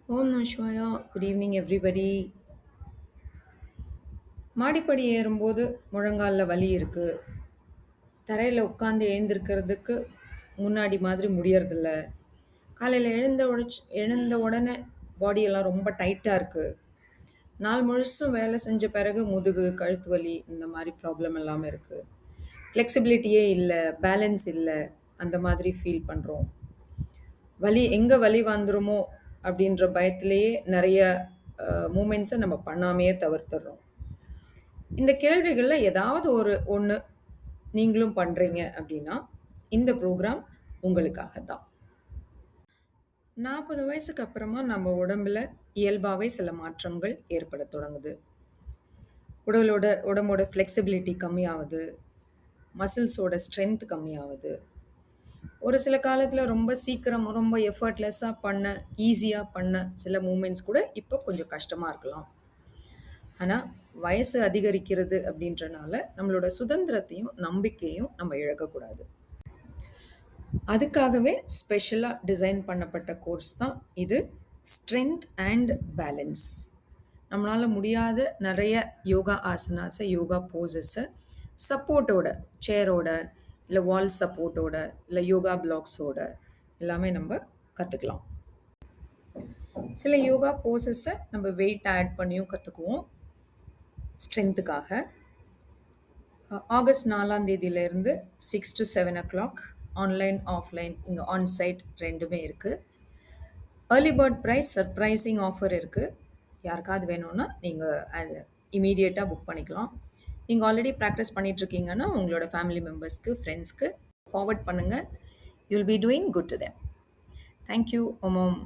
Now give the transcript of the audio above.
ஓம் நம சிவாயா. Good evening everybody. மாடிப்படி ஏறும்போது முழங்காலில் வலி இருக்கு. தரையில் உட்காந்து எழுந்திருக்கிறதுக்கு முன்னாடி மாதிரி முடியறதில்ல. காலையில் எழுந்த உடனே பாடியெல்லாம் ரொம்ப டைட்டாக இருக்கு. நாள் முழுசும் வேலை செஞ்ச பிறகு முதுகு கழுத்து வலி இந்த மாதிரி ப்ராப்ளம் எல்லாமே இருக்கு. ஃப்ளெக்சிபிலிட்டியே இல்லை, பேலன்ஸ் இல்லை, அந்த மாதிரி ஃபீல் பண்ணுறோம். எங்கே வலி வந்துருமோ அப்படின்ற பயத்திலேயே நிறைய மூமெண்ட்ஸை நம்ம பண்ணாமையே தவிர்த்துடுறோம். இந்த கேள்விகளில் ஏதாவது ஒன்று நீங்களும் பண்ணுறீங்க அப்படின்னா இந்த ப்ரோக்ராம் உங்களுக்காக தான். 40 வயசுக்கு அப்புறமா நம்ம உடம்புல இயல்பாகவே சில மாற்றங்கள் ஏற்பட தொடங்குது. உடம்போட ஃப்ளெக்சிபிலிட்டி கம்மியாகுது, மசில்ஸோட ஸ்ட்ரென்த் கம்மியாகுது. ஒரு சில காலத்தில் ரொம்ப சீக்கிரம் ரொம்ப எஃபர்ட்லெஸ்ஸாக ஈஸியாக பண்ண சில மூமெண்ட்ஸ் கூட இப்போ கொஞ்சம் கஷ்டமாக இருக்கலாம். ஆனால் வயசு அதிகரிக்கிறது அப்படின்றனால நம்மளோட சுதந்திரத்தையும் நம்பிக்கையும் நம்ம இழக்கக்கூடாது. அதுக்காகவே ஸ்பெஷலாக டிசைன் பண்ணப்பட்ட கோர்ஸ் தான் இது, ஸ்ட்ரென்த் அண்ட் பேலன்ஸ். நம்மளால் முடியாத நிறைய யோகா ஆசனாஸை, யோகா போசஸை சப்போர்ட்டோட, சேரோட, இல்லை வால் சப்போர்ட்டோட, இல்லை யோகா பிளாக்ஸோட எல்லாமே நம்ம கற்றுக்கலாம். சில யோகா போசஸை நம்ம வெயிட் ஆட் பண்ணியும் கற்றுக்குவோம் ஸ்ட்ரென்த்துக்காக. ஆகஸ்ட் 4ஆம் தேதியிலேருந்து 6 to 7 o'clock ஆன்லைன் ஆஃப்லைன் இங்கே ஆன்சைட் ரெண்டுமே இருக்குது. Early bird price surprising offer இருக்குது. யாருக்காவது வேணும்னா நீங்கள் இமீடியட்டாக புக் பண்ணிக்கலாம். நீங்கள் ஆல்ரெடி ப்ராக்டிஸ் பண்ணிகிட்ருக்கீங்கன்னா உங்களோட ஃபேமிலி மெம்பர்ஸ்க்கு, ஃப்ரெண்ட்ஸ்க்கு ஃபார்வர்ட் பண்ணுங்கள். You will be doing good to them. Thank you. Om.